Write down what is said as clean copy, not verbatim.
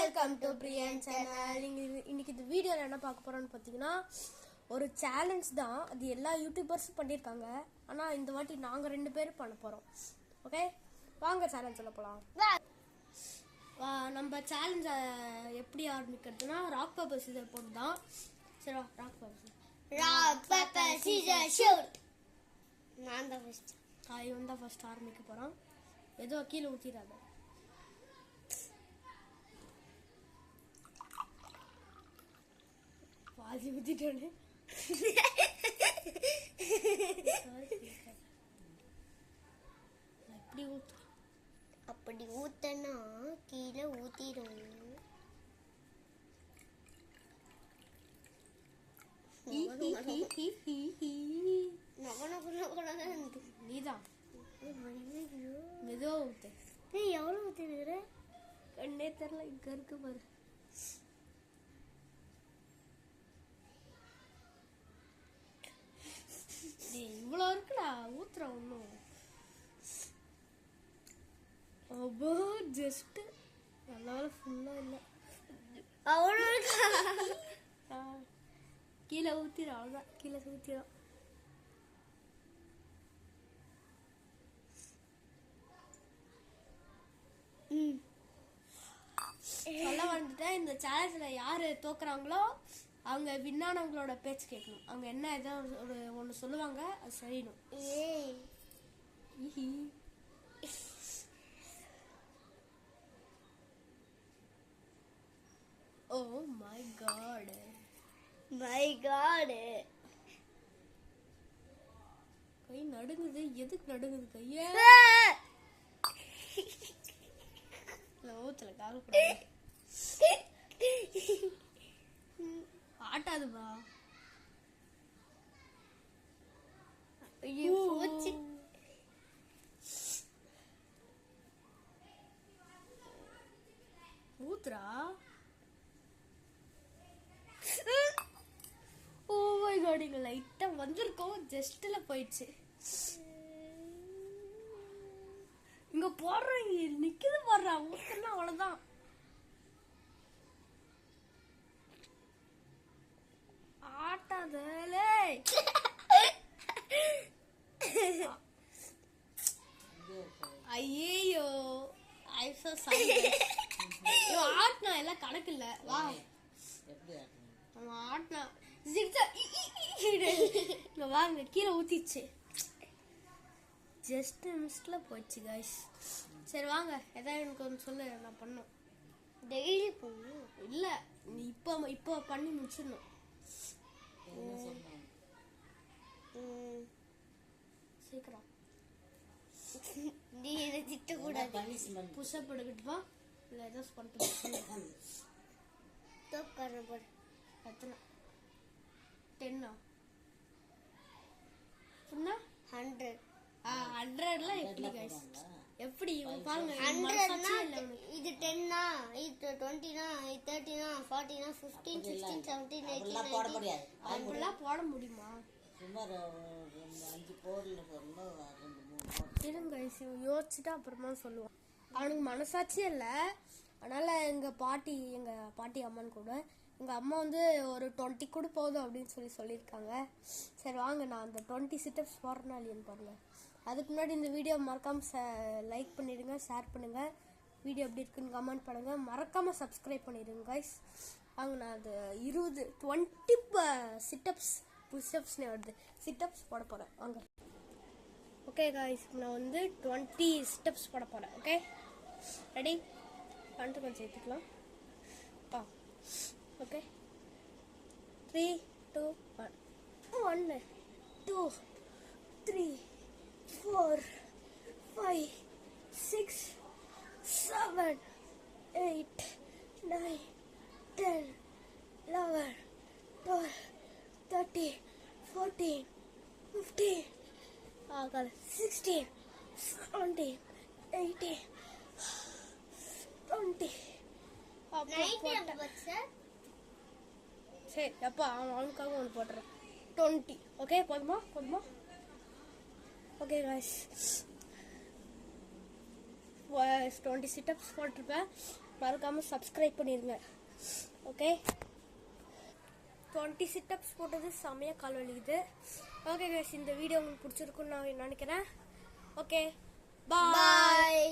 Welcome to Priyan channel. இன்னைக்கு இந்த வீடியோவில் என்ன பார்க்க போகிறோன்னு பார்த்தீங்கன்னா, ஒரு சேலஞ்ச் தான். அது எல்லா யூடியூபர்ஸும் பண்ணியிருக்காங்க. ஆனால் இந்த வாட்டி நாங்கள் 2 பேரும் பண்ண போகிறோம். ஓகே, வாங்க சேலஞ்ச் சொல்ல போகலாம். நம்ம சேலஞ்சை எப்படி ஆரம்பிக்கிறதுனா, ராக் பேப்பர் சீசர் போட்டு தான். சரி, ராக் பேப்பர் சீசர் ஷூட். நான் தான் ஃபர்ஸ்ட். இவன் தான் ஃபர்ஸ்ட் ஆரம்பிக்க போகிறான். ஏதோ கீழே ஊற்றிடாத. பாதி ஊற்றிட்டோன்னு எப்படி ஊற்று? அப்படி ஊத்தனா கீழே ஊத்திடும். நீதான் மெதுவா ஊத்து. எவ்வளவு ஊத்திருக்கிற? கண்ணே தெரியல. இங்க இருக்கு பாரு. இவ்வளோ இருக்குடா, ஊத்துற ஒன்றும். அப்போ ஜஸ்ட் நல்லா ஃபுல்லாக இல்லை, அவ்வளோ கீழே ஊற்றிடும். அவ்வளோதான், கீழே ஊற்றிடும். சொல்ல வந்துட்டேன். இந்த சேலஞ்சில் யார் தோக்குறாங்களோ அவங்க வின்னானவங்களோட பேச்சு கேட்கணும். அவங்க என்ன ஏதோ ஒன்று சொல்லுவாங்க, அது செய்யணும். Oh my god, my god. கை நடுங்குது. எதுக்கு நடுங்குது கையே? ஊத்துல கால் ஆட்டாதுப்பா. ஊத்துறா. ஓ மை காட், இங்க லைட்டா வந்திருக்கோம், ஜஸ்ட்ல போயிடுச்சு. இங்க போடுறேன், நிக்குது போடுறா. ஊத்துனா அவ்வளவுதான். ஆட்டாதே. ஐயோ, ஐ சோ சாரி. ஆட்னா எல்லாம் கணக்கு இல்ல. வா, ஆட்னா இங்க வாங்க. கீழே ஊத்திச்சு, ஜஸ்ட் மிஸ்ட்ல போயிடுச்சு கைஸ். சரி வாங்க, ஏதாவது எனக்கு ஒன்று சொல்லு, நான் பண்ணோம். டெய்லி பண்ணும் இல்லை, நீ இப்போ பண்ணி முடிச்சிடணும். சீக்கிரம். நீ இதை திட்டக்கூடாது. புஷ்அப் எடுக்கிட்டு வா, இல்லை ஏதாவது பண்ணிட்டு எத்தனை? 10 100. 100லாம் எப்படி கைஸ்? எப்படி பாருங்க. இது 10னா, இது 20னா, இது 30னா, 40னா, 15, 16, 17, 18 போட முடியாது. அப்படிலாம் போட முடியுமா? இருங்க கைஸ், யோசிச்சுட்டு அப்புறமா சொல்லுவோம். அவனுக்கு மனசாட்சியே இல்லை. அதனால எங்கள் பாட்டி அம்மன் கூட எங்கள் அம்மா வந்து ஒரு 20 கூட போதும் அப்படின்னு சொல்லியிருக்காங்க. சரி வாங்க, நான் அந்த 20 சிட்டப்ஸ் போடுறேன்னா இல்லையான்னு பாருங்க. அதுக்கு முன்னாடி இந்த வீடியோ மறக்காமல் லைக் பண்ணிடுங்க, ஷேர் பண்ணுங்கள். வீடியோ எப்படி இருக்குன்னு கமெண்ட் பண்ணுங்கள். மறக்காமல் சப்ஸ்கிரைப் பண்ணிடுங்க கைஸ். வாங்க, நான் அது 20 சிட்டப்ஸ் புஷ்அப்ஸ்னே வருது, சிட்டப்ஸ் போட போகிறேன். வாங்க. ஓகே கைஸ், நான் வந்து 20 ஸ்டெப்ஸ் போட போகிறேன். Okay, ready? பண்ணிட்டு கொஞ்சம் ஏற்றிக்கலாம். ஓகே, 3, 2, 1. 1, 2, 3, 4, 5, 6, 7, 8, 9, 10, 11, 12, 13, 14, 15, 16, 17, 18, 20. சரி, அப்பா அவனுக்காக ஒன்று போட்டுறேன். 20. ஓகே, போதுமா? ஓகே guys, 20 சிட்டப்ஸ் போட்டிருப்பேன். மறக்காமல் சப்ஸ்கிரைப் பண்ணிடுங்க. ஓகே, 20 சிட்டப்ஸ் போட்டது செம்மையாக கால் வலிக்குது. ஓகே கைஸ், இந்த வீடியோ உங்களுக்கு பிடிச்சிருக்குன்னு நான் நினைக்கிறேன். ஓகே, பாய்.